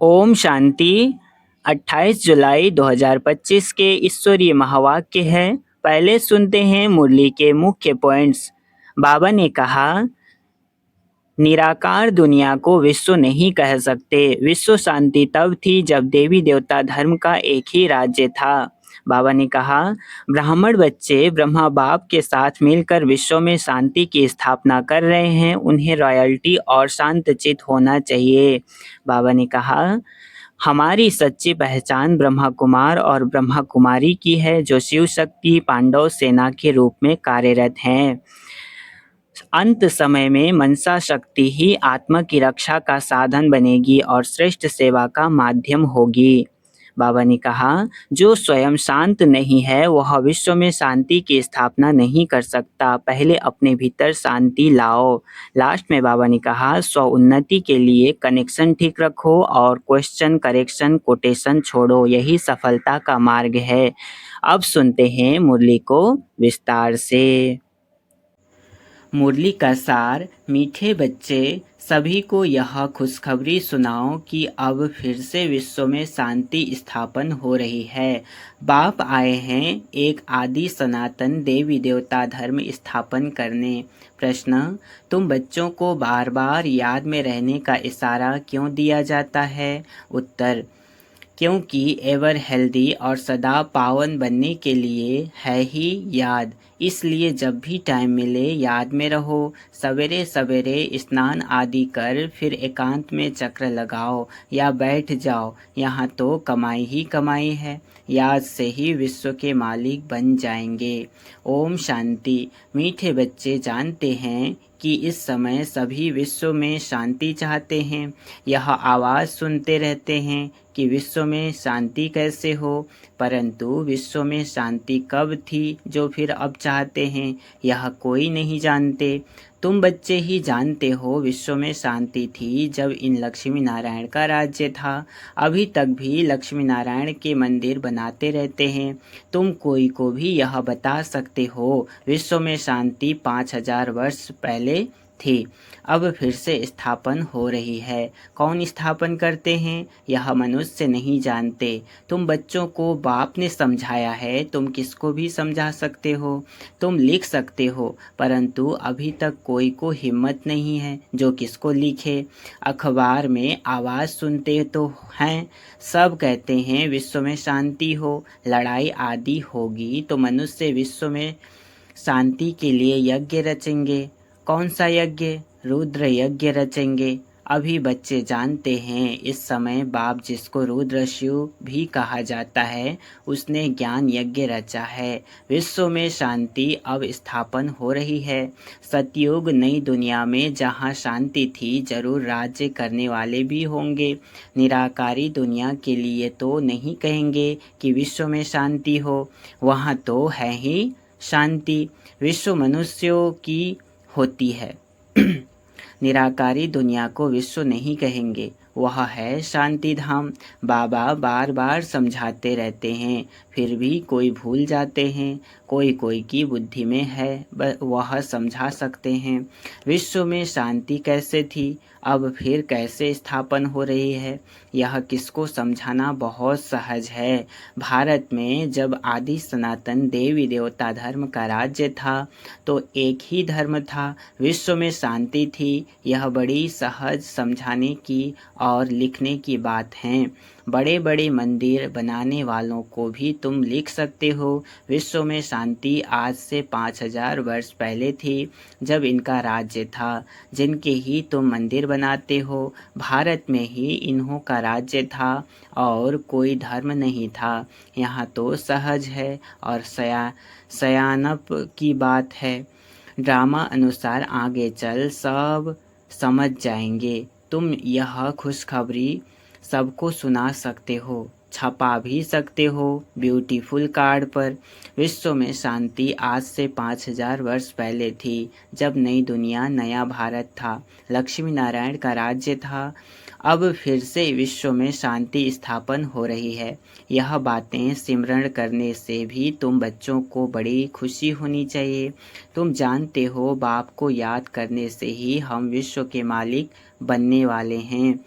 ओम शांति। 28 जुलाई 2025 के ईश्वरीय महावाक्य है। पहले सुनते हैं मुरली के मुख्य पॉइंट्स। बाबा ने कहा, निराकार दुनिया को विश्व नहीं कह सकते। विश्व शांति तब थी जब देवी देवता धर्म का एक ही राज्य था। बाबा ने कहा, ब्राह्मण बच्चे ब्रह्मा बाप के साथ मिलकर विश्व में शांति की स्थापना कर रहे हैं। उन्हें रॉयल्टी और शांतचित होना चाहिए। बाबा ने कहा, हमारी सच्ची पहचान ब्रह्मा कुमार और ब्रह्मा कुमारी की है, जो शिव शक्ति पांडव सेना के रूप में कार्यरत हैं। अंत समय में मनसा शक्ति ही आत्मा की रक्षा का साधन बनेगी और श्रेष्ठ सेवा का माध्यम होगी। बाबा ने कहा, जो स्वयं शांत नहीं है वह विश्व में शांति की स्थापना नहीं कर सकता। पहले अपने भीतर शांति लाओ। लास्ट में बाबा ने कहा, स्व उन्नति के लिए कनेक्शन ठीक रखो और क्वेश्चन करेक्शन कोटेशन छोड़ो, यही सफलता का मार्ग है। अब सुनते हैं मुरली को विस्तार से। मुरली का सार। मीठे बच्चे, सभी को यह खुशखबरी सुनाओ कि अब फिर से विश्व में शांति स्थापन हो रही है। बाप आए हैं एक आदि सनातन देवी देवता धर्म स्थापन करने। प्रश्न, तुम बच्चों को बार बार याद में रहने का इशारा क्यों दिया जाता है? उत्तर, क्योंकि एवर हेल्दी और सदा पावन बनने के लिए है ही याद। इसलिए जब भी टाइम मिले याद में रहो। सवेरे सवेरे स्नान आदि कर फिर एकांत में चक्र लगाओ या बैठ जाओ। यहाँ तो कमाई ही कमाई है। याद से ही विश्व के मालिक बन जाएंगे। ओम शांति। मीठे बच्चे जानते हैं कि इस समय सभी विश्व में शांति चाहते हैं। यह आवाज़ सुनते रहते हैं कि विश्व में शांति कैसे हो, परंतु विश्व में शांति कब थी जो फिर अब चाहते हैं, यह कोई नहीं जानते। तुम बच्चे ही जानते हो विश्व में शांति थी जब इन लक्ष्मी नारायण का राज्य था। अभी तक भी लक्ष्मी नारायण के मंदिर बनाते रहते हैं। तुम कोई को भी यह बता सकते हो विश्व में शांति 5000 वर्ष पहले थी, अब फिर से स्थापन हो रही है। कौन स्थापन करते हैं यह मनुष्य नहीं जानते। तुम बच्चों को बाप ने समझाया है, तुम किसको भी समझा सकते हो। तुम लिख सकते हो, परंतु अभी तक कोई को हिम्मत नहीं है जो किसको लिखे। अखबार में आवाज़ सुनते तो हैं, सब कहते हैं विश्व में शांति हो, लड़ाई आदि होगी तो मनुष्य विश्व में शांति के लिए यज्ञ रचेंगे। कौन सा यज्ञ? रुद्र यज्ञ रचेंगे। अभी बच्चे जानते हैं इस समय बाप, जिसको रुद्र शिव भी कहा जाता है, उसने ज्ञान यज्ञ रचा है। विश्व में शांति अब स्थापन हो रही है। सतयुग नई दुनिया में जहाँ शांति थी, जरूर राज्य करने वाले भी होंगे। निराकारी दुनिया के लिए तो नहीं कहेंगे कि विश्व में शांति हो, वहाँ तो है ही शांति। विश्व मनुष्यों की होती है। निराकारी दुनिया को विश्व नहीं कहेंगे, वह है शांति धाम। बाबा बार बार समझाते रहते हैं, फिर भी कोई भूल जाते हैं। कोई कोई की बुद्धि में है, वह समझा सकते हैं। विश्व में शांति कैसे थी, अब फिर कैसे स्थापन हो रही है, यह किसको समझाना बहुत सहज है। भारत में जब आदि सनातन देवी देवता धर्म का राज्य था तो एक ही धर्म था, विश्व में शांति थी। यह बड़ी सहज समझाने की और लिखने की बात है। बड़े बड़े मंदिर बनाने वालों को भी तुम लिख सकते हो, विश्व में शांति आज से 5000 वर्ष पहले थी जब इनका राज्य था। जिनके ही तुम मंदिर बनाते हो, भारत में ही इन्हों का राज्य था और कोई धर्म नहीं था। यहाँ तो सहज है और सयानप की बात है। ड्रामा अनुसार आगे चल सब समझ जाएंगे। तुम यह खुशखबरी सबको सुना सकते हो, छपा भी सकते हो ब्यूटीफुल कार्ड पर। विश्व में शांति आज से 5000 वर्ष पहले थी जब नई दुनिया नया भारत था, लक्ष्मी नारायण का राज्य था। अब फिर से विश्व में शांति स्थापन हो रही है। यह बातें सिमरण करने से भी तुम बच्चों को बड़ी खुशी होनी चाहिए। तुम जानते हो बाप को याद करने से ही हम विश्व के मालिक बनने वाले हैं।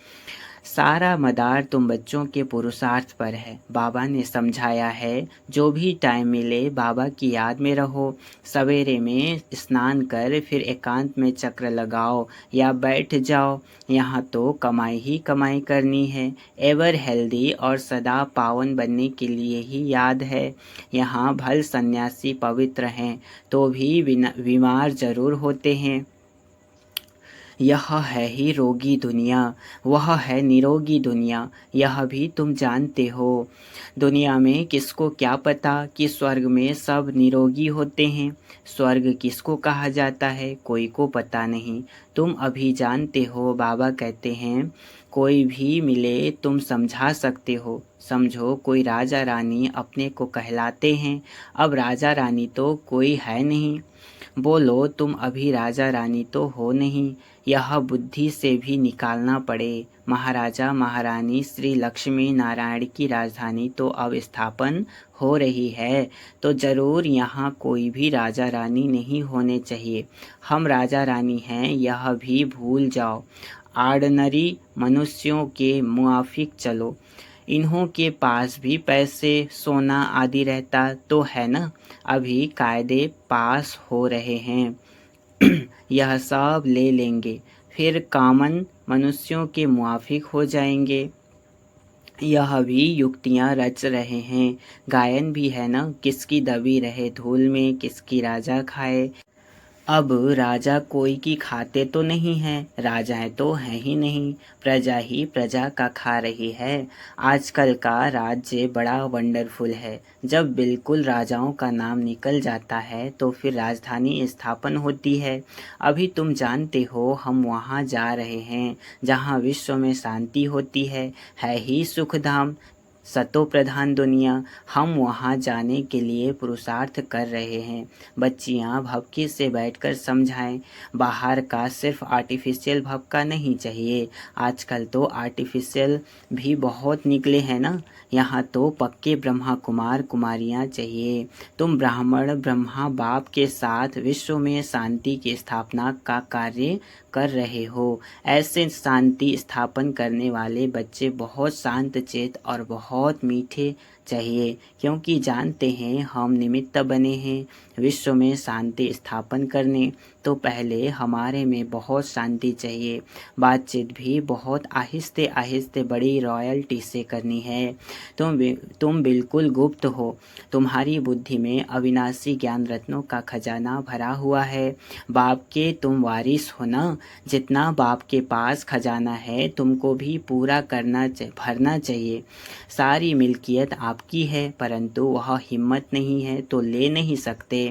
सारा मदार तुम बच्चों के पुरुषार्थ पर है। बाबा ने समझाया है, जो भी टाइम मिले बाबा की याद में रहो। सवेरे में स्नान कर फिर एकांत में चक्र लगाओ या बैठ जाओ। यहाँ तो कमाई ही कमाई करनी है। एवर हेल्दी और सदा पावन बनने के लिए ही याद है। यहाँ भल सन्यासी पवित्र हैं तो भी बीमार जरूर होते हैं। यह है ही रोगी दुनिया, वह है निरोगी दुनिया, यह भी तुम जानते हो। दुनिया में किसको क्या पता कि स्वर्ग में सब निरोगी होते हैं। स्वर्ग किसको कहा जाता है कोई को पता नहीं, तुम अभी जानते हो। बाबा कहते हैं, कोई भी मिले तुम समझा सकते हो। समझो कोई राजा रानी अपने को कहलाते हैं। अब राजा रानी तो कोई है नहीं। बोलो तुम अभी राजा रानी तो हो नहीं, यह बुद्धि से भी निकालना पड़े। महाराजा महारानी श्री लक्ष्मी नारायण की राजधानी तो अब स्थापन हो रही है, तो जरूर यहाँ कोई भी राजा रानी नहीं होने चाहिए। हम राजा रानी हैं यह भी भूल जाओ। आर्डनरी मनुष्यों के मुआफिक चलो। इन्हों के पास भी पैसे सोना आदि रहता तो है ना। अभी कायदे पास हो रहे हैं यह सब ले लेंगे, फिर कॉमन मनुष्यों के मुआफिक हो जाएंगे। यह भी युक्तियाँ रच रहे हैं। गायन भी है ना, किसकी दबी रहे धूल में किसकी राजा खाए। अब राजा कोई की खाते तो नहीं हैं, राजाएं तो हैं ही नहीं, प्रजा ही प्रजा का खा रही है। आजकल का राज्य बड़ा वंडरफुल है। जब बिल्कुल राजाओं का नाम निकल जाता है तो फिर राजधानी स्थापन होती है। अभी तुम जानते हो हम वहाँ जा रहे हैं जहाँ विश्व में शांति होती है ही सुखधाम, सतो प्रधान दुनिया। हम वहाँ जाने के लिए पुरुषार्थ कर रहे हैं। बच्चियाँ भभके से बैठकर समझाएं, बाहर का सिर्फ आर्टिफिशियल भभका नहीं चाहिए। आजकल तो आर्टिफिशियल भी बहुत निकले हैं ना। यहाँ तो पक्के ब्रह्मा कुमार कुमारियाँ चाहिए। तुम ब्राह्मण ब्रह्मा बाप के साथ विश्व में शांति की स्थापना का कार्य कर रहे हो। ऐसे शांति स्थापन करने वाले बच्चे बहुत शांत चेत और बहुत मीठे चाहिए, क्योंकि जानते हैं हम निमित्त बने हैं विश्व में शांति स्थापन करने। तो पहले हमारे में बहुत शांति चाहिए। बातचीत भी बहुत आहिस्ते आहिस्ते बड़ी रॉयल्टी से करनी है। तुम बिल्कुल गुप्त हो। तुम्हारी बुद्धि में अविनाशी ज्ञान रत्नों का खजाना भरा हुआ है। बाप के तुम वारिस हो ना। जितना बाप के पास खजाना है तुमको भी पूरा भरना चाहिए। सारी मिल्कियत आपकी है, परंतु वह हिम्मत नहीं है तो ले नहीं सकते।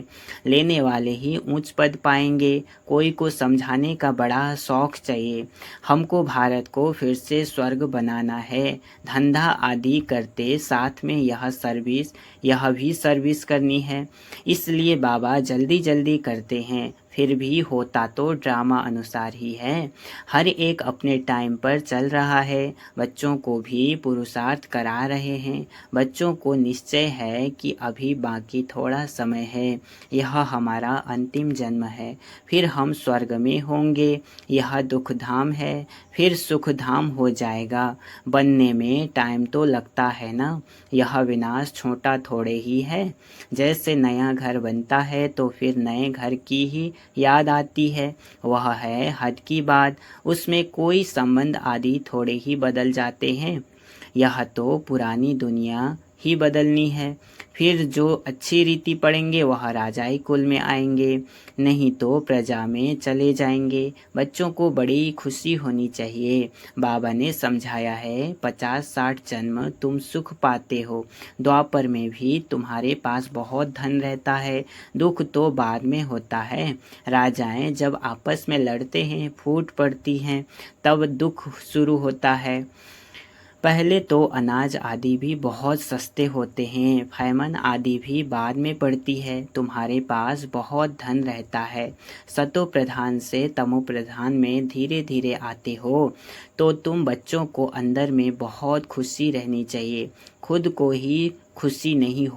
लेने वाले ही ऊंच पद पाएंगे। कोई को समझाने का बड़ा शौक चाहिए। हमको भारत को फिर से स्वर्ग बनाना है। धंधा आदि करते साथ में यह भी सर्विस करनी है। इसलिए बाबा जल्दी जल्दी करते हैं, फिर भी होता तो ड्रामा अनुसार ही है। हर एक अपने टाइम पर चल रहा है। बच्चों को भी पुरुषार्थ करा रहे हैं। बच्चों को निश्चय है कि अभी बाकी थोड़ा समय है। यह हमारा अंतिम जन्म है, फिर हम स्वर्ग में होंगे। यह दुखधाम है, फिर सुखधाम हो जाएगा। बनने में टाइम तो लगता है ना। यह विनाश छोटा थोड़े ही है। जैसे नया घर बनता है तो फिर नए घर की ही याद आती है, वह है हद की बात। उसमें कोई संबंध आदि थोड़े ही बदल जाते हैं। यह तो पुरानी दुनिया ही बदलनी है। फिर जो अच्छी रीति पढ़ेंगे वह राजाई कुल में आएंगे, नहीं तो प्रजा में चले जाएंगे। बच्चों को बड़ी खुशी होनी चाहिए। बाबा ने समझाया है, 50-60 जन्म तुम सुख पाते हो। द्वापर में भी तुम्हारे पास बहुत धन रहता है। दुख तो बाद में होता है। राजाएं जब आपस में लड़ते हैं, फूट पड़ती हैं, तब दुख शुरू होता है। पहले तो अनाज आदि भी बहुत सस्ते होते हैं, फैमन आदि भी बाद में पड़ती है। तुम्हारे पास बहुत धन रहता है। सतो प्रधान से तमो प्रधान में धीरे धीरे आते हो, तो तुम बच्चों को अंदर में बहुत खुशी रहनी चाहिए। खुद को ही खुशी नहीं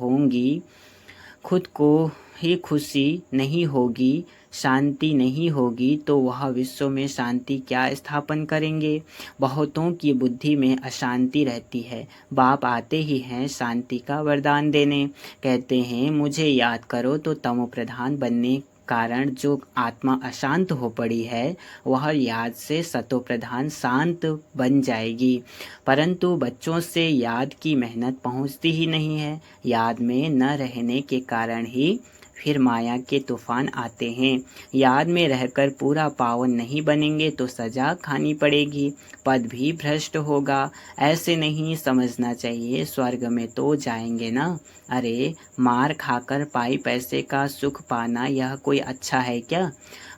होगी शांति नहीं होगी तो वह विश्व में शांति क्या स्थापन करेंगे। बहुतों की बुद्धि में अशांति रहती है। बाप आते ही हैं शांति का वरदान देने। कहते हैं मुझे याद करो तो तमो प्रधान बनने कारण जो आत्मा अशांत हो पड़ी है वह याद से सतो प्रधान शांत बन जाएगी। परंतु बच्चों से याद की मेहनत पहुंचती ही नहीं है। याद में न रहने के कारण ही फिर माया के तूफान आते हैं। याद में रहकर पूरा पावन नहीं बनेंगे तो सजा खानी पड़ेगी, पद भी भ्रष्ट होगा। ऐसे नहीं समझना चाहिए स्वर्ग में तो जाएंगे ना। अरे मार खाकर पाई पैसे का सुख पाना यह कोई अच्छा है क्या।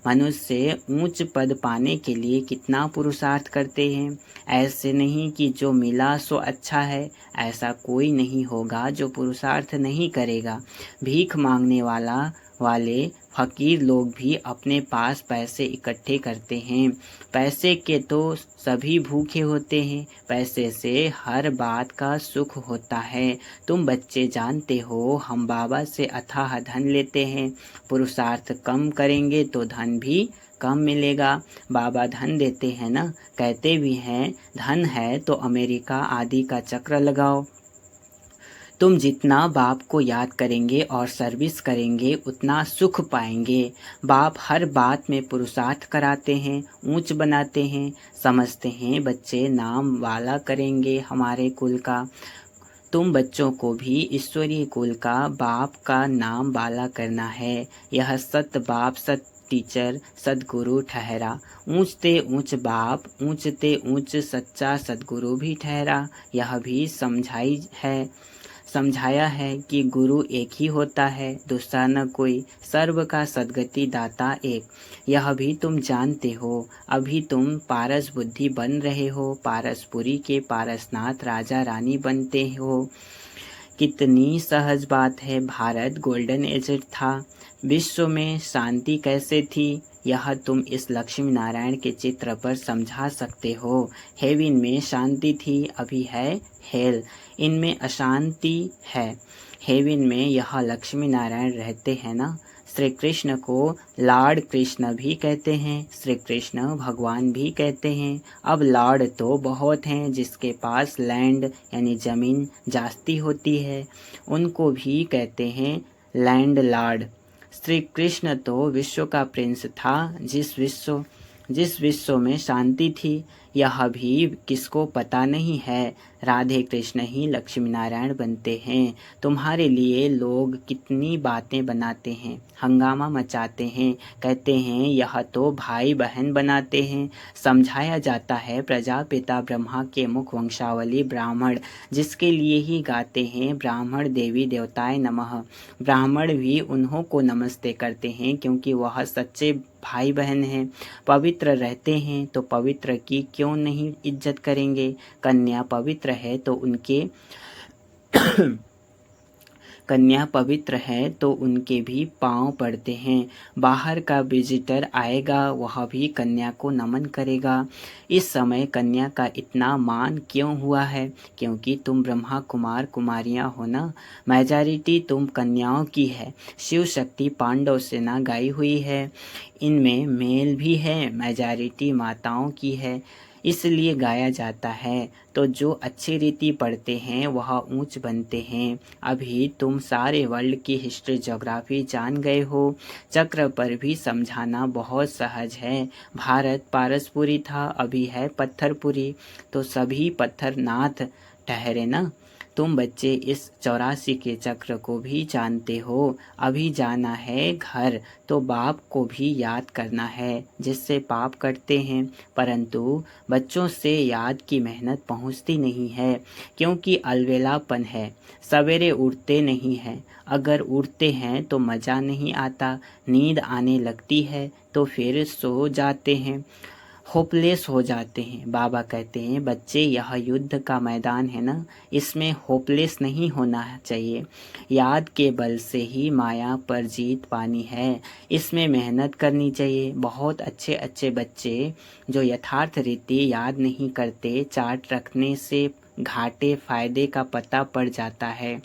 मनुष्य ऊंच पद पाने के लिए कितना पुरुषार्थ करते हैं। ऐसे नहीं कि जो मिला सो अच्छा है, ऐसा कोई नहीं होगा जो पुरुषार्थ नहीं करेगा। भीख मांगने वाले फकीर लोग भी अपने पास पैसे इकट्ठे करते हैं। पैसे के तो सभी भूखे होते हैं। पैसे से हर बात का सुख होता है। तुम बच्चे जानते हो हम बाबा से अथाह धन लेते हैं। पुरुषार्थ कम करेंगे तो धन भी कम मिलेगा। बाबा धन देते हैं ना, कहते भी हैं धन है तो अमेरिका आदि का चक्र लगाओ। तुम जितना बाप को याद करेंगे और सर्विस करेंगे उतना सुख पाएंगे। बाप हर बात में पुरुषार्थ कराते हैं, ऊंच बनाते हैं। समझते हैं बच्चे नाम वाला करेंगे हमारे कुल का। तुम बच्चों को भी ईश्वरीय कुल का बाप का नाम वाला करना है। यह सत बाप सत टीचर सदगुरु ठहरा। ऊंचते ऊंच बाप ऊंचते ऊंच सच्चा सदगुरु भी ठहरा। यह भी समझाया है कि गुरु एक ही होता है, दूसरा न कोई। सर्व का सद्गति दाता एक, यह भी तुम जानते हो। अभी तुम पारस बुद्धि बन रहे हो, पारसपुरी के पारसनाथ राजा रानी बनते हो। कितनी सहज बात है। भारत गोल्डन एज था। विश्व में शांति कैसे थी यह तुम इस लक्ष्मी नारायण के चित्र पर समझा सकते हो। हेवन में शांति थी, अभी है हेल, इनमें अशांति है। हेवन में यह लक्ष्मी नारायण रहते हैं ना। श्री कृष्ण को लॉर्ड कृष्ण भी कहते हैं, श्री कृष्ण भगवान भी कहते हैं। अब लॉर्ड तो बहुत हैं, जिसके पास लैंड यानी ज़मीन जास्ती होती है उनको भी कहते हैं लैंड लॉर्ड। श्री कृष्ण तो विश्व का प्रिंस था। जिस विश्व में शांति थी यह भी किसको पता नहीं है। राधे कृष्ण ही लक्ष्मी नारायण बनते हैं। तुम्हारे लिए लोग कितनी बातें बनाते हैं, हंगामा मचाते हैं। कहते हैं यह तो भाई बहन बनाते हैं। समझाया जाता है प्रजापिता ब्रह्मा के मुख वंशावली ब्राह्मण, जिसके लिए ही गाते हैं ब्राह्मण देवी देवताय नमः। ब्राह्मण भी उन्हों को नमस्ते करते हैं क्योंकि वह सच्चे भाई बहन हैं, पवित्र रहते हैं। तो पवित्र की क्यों नहीं इज्जत करेंगे। कन्या पवित्र है तो कन्या पवित्र है तो उनके भी पांव पड़ते हैं। बाहर का विजिटर आएगा वह भी कन्या को नमन करेगा। इस समय कन्या का इतना मान क्यों हुआ है, क्योंकि तुम ब्रह्मा कुमार कुमारियां हो ना। मेजॉरिटी तुम कन्याओं की है। शिव शक्ति पांडव सेना गाई हुई है, इनमें मेल भी है। मेजॉरिटी माताओं की है, इसलिए गाया जाता है। तो जो अच्छी रीति पढ़ते हैं वह ऊंच बनते हैं। अभी तुम सारे वर्ल्ड की हिस्ट्री ज्योग्राफी जान गए हो। चक्र पर भी समझाना बहुत सहज है। भारत पारसपुरी था, अभी है पत्थरपुरी। तो सभी पत्थरनाथ ठहरे ना। तुम बच्चे इस 84 के चक्र को भी जानते हो। अभी जाना है घर तो बाप को भी याद करना है, जिससे पाप कटते हैं। परंतु बच्चों से याद की मेहनत पहुंचती नहीं है, क्योंकि अलवेलापन है। सवेरे उठते नहीं हैं। अगर उठते हैं तो मज़ा नहीं आता, नींद आने लगती है तो फिर सो जाते हैं, होपलेस हो जाते हैं। बाबा कहते हैं बच्चे यह युद्ध का मैदान है ना, इसमें होपलेस नहीं होना चाहिए। याद के बल से ही माया पर जीत पानी है, इसमें मेहनत करनी चाहिए। बहुत अच्छे अच्छे बच्चे जो यथार्थ रीति याद नहीं करते, चार्ट रखने से घाटे फायदे का पता पड़ जाता है।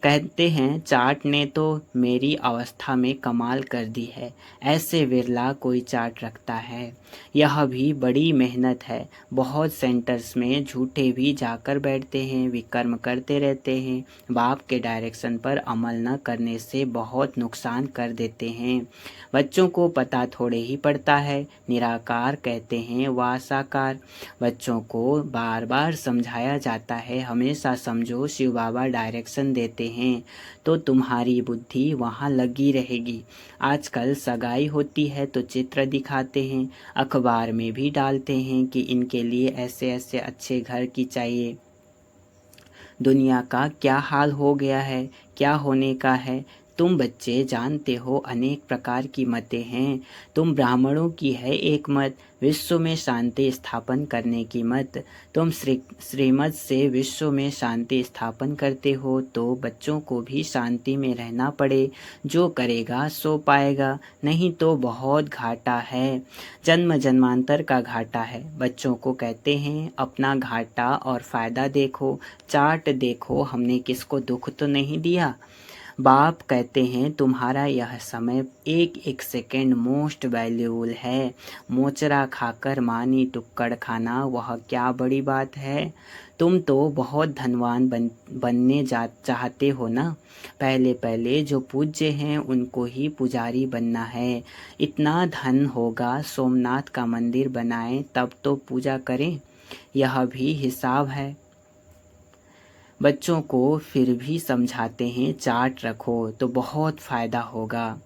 कहते हैं चार्ट ने तो मेरी अवस्था में कमाल कर दी है, ऐसे विरला कोई चार्ट रखता है। यह भी बड़ी मेहनत है। बहुत सेंटर्स में झूठे भी जाकर बैठते हैं, विकर्म करते रहते हैं, बाप के डायरेक्शन पर अमल न करने से बहुत नुकसान कर देते हैं। बच्चों को पता थोड़े ही पड़ता है, निराकार कहते हैं व साकार। बच्चों को बार बार समझाया जाता है, हमेशा समझो शिव बाबा डायरेक्शन देते हैं तो तुम्हारी बुद्धि वहाँ लगी रहेगी। आजकल सगाई होती है तो चित्र दिखाते हैं, अखबार में भी डालते हैं कि इनके लिए ऐसे ऐसे अच्छे घर की चाहिए। दुनिया का क्या हाल हो गया है, क्या होने का है, तुम बच्चे जानते हो। अनेक प्रकार की मतें हैं। तुम ब्राह्मणों की है एक मत, विश्व में शांति स्थापन करने की मत। तुम श्रीमत से विश्व में शांति स्थापन करते हो तो बच्चों को भी शांति में रहना पड़े। जो करेगा सो पाएगा, नहीं तो बहुत घाटा है, जन्म जन्मांतर का घाटा है। बच्चों को कहते हैं अपना घाटा और फ़ायदा देखो, चार्ट देखो, हमने किसको दुख तो नहीं दिया। बाप कहते हैं तुम्हारा यह समय एक एक सेकेंड मोस्ट वैल्यूबल है। मोचरा खाकर मानी टुक्कड़ खाना वह क्या बड़ी बात है। तुम तो बहुत धनवान बनने चाहते हो ना। पहले पहले जो पूज्य हैं उनको ही पुजारी बनना है। इतना धन होगा सोमनाथ का मंदिर बनाएं तब तो पूजा करें, यह भी हिसाब है। बच्चों को फिर भी समझाते हैं चार्ट रखो तो बहुत फ़ायदा होगा।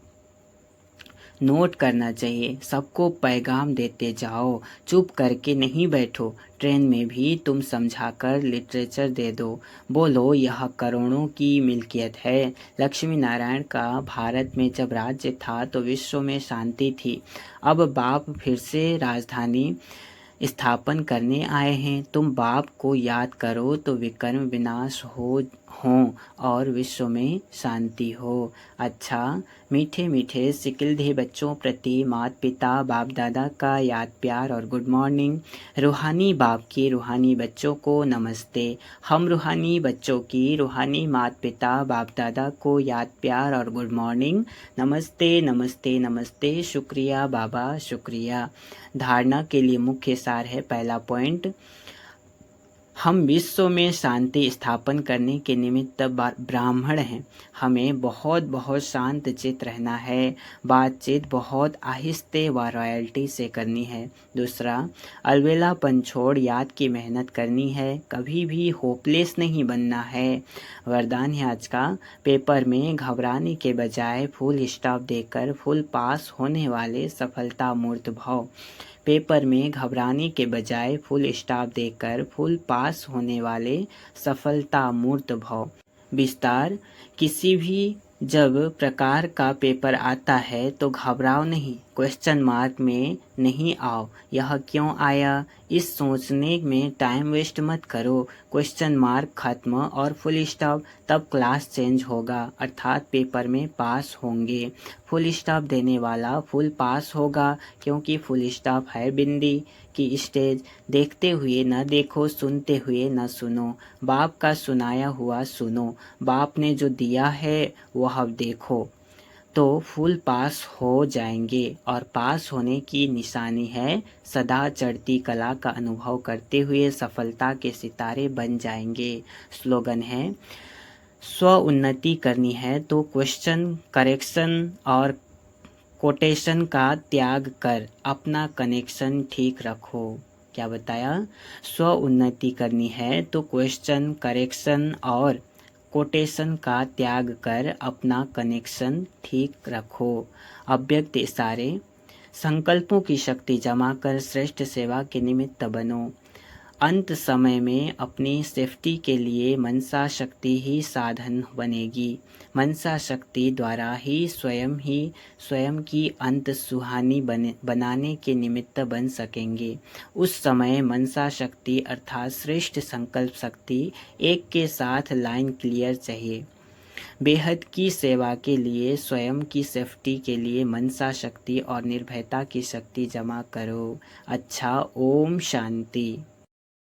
नोट करना चाहिए, सबको पैगाम देते जाओ, चुप करके नहीं बैठो। ट्रेन में भी तुम समझाकर लिटरेचर दे दो, बोलो यह करोड़ों की मिल्कियत है। लक्ष्मी नारायण का भारत में जब राज्य था तो विश्व में शांति थी। अब बाप फिर से राजधानी स्थापन करने आए हैं। तुम बाप को याद करो तो विकर्म विनाश हों और विश्व में शांति हो। अच्छा, मीठे मीठे सिकिलधे बच्चों प्रति माता पिता बाप दादा का याद प्यार और गुड मॉर्निंग। रूहानी बाप की रूहानी बच्चों को नमस्ते। हम रूहानी बच्चों की रूहानी माता पिता बाप दादा को याद प्यार और गुड मॉर्निंग। नमस्ते नमस्ते नमस्ते, शुक्रिया बाबा शुक्रिया। धारणा के लिए मुख्य सार है, पहला पॉइंट, हम विश्व में शांति स्थापन करने के निमित्त ब्राह्मण हैं। हमें बहुत बहुत शांत चित रहना है, बातचीत बहुत आहिस्ते व रॉयल्टी से करनी है। दूसरा, अलबेलापन छोड़ याद की मेहनत करनी है, कभी भी होपलेस नहीं बनना है। वरदान है आज का, पेपर में घबराने के बजाय फुल स्टॉप देकर फुल पास होने वाले सफलता मूर्त भव। पेपर में घबराने के बजाय फुल स्टॉप देकर फुल पास होने वाले सफलता मूर्त भव। विस्तार, किसी भी जब प्रकार का पेपर आता है तो घबराओ नहीं, क्वेश्चन मार्क में नहीं आओ, यह क्यों आया इस सोचने में टाइम वेस्ट मत करो। क्वेश्चन मार्क खत्म और फुल स्टॉप, तब क्लास चेंज होगा, अर्थात पेपर में पास होंगे। फुल स्टॉप देने वाला फुल पास होगा, क्योंकि फुल स्टॉप है बिंदी की स्टेज। देखते हुए न देखो, सुनते हुए न सुनो, बाप का सुनाया हुआ सुनो। बाप ने जो दिया है वह देखो तो फुल पास हो जाएंगे। और पास होने की निशानी है सदा चढ़ती कला का अनुभव करते हुए सफलता के सितारे बन जाएंगे। स्लोगन है, स्व उन्नति करनी है तो क्वेश्चन करेक्शन और कोटेशन का त्याग कर अपना कनेक्शन ठीक रखो। क्या बताया? स्व उन्नति करनी है तो क्वेश्चन करेक्शन और कोटेशन का त्याग कर अपना कनेक्शन ठीक रखो। अव्यक्त इशारे, संकल्पों की शक्ति जमा कर श्रेष्ठ सेवा के निमित्त बनो। अंत समय में अपनी सेफ्टी के लिए मनसा शक्ति ही साधन बनेगी। मनसा शक्ति द्वारा ही स्वयं की अंत सुहानी बनाने के निमित्त बन सकेंगे। उस समय मनसा शक्ति अर्थात श्रेष्ठ संकल्प शक्ति एक के साथ लाइन क्लियर चाहिए। बेहद की सेवा के लिए स्वयं की सेफ्टी के लिए मनसा शक्ति और निर्भयता की शक्ति जमा करो। अच्छा, ओम शांति।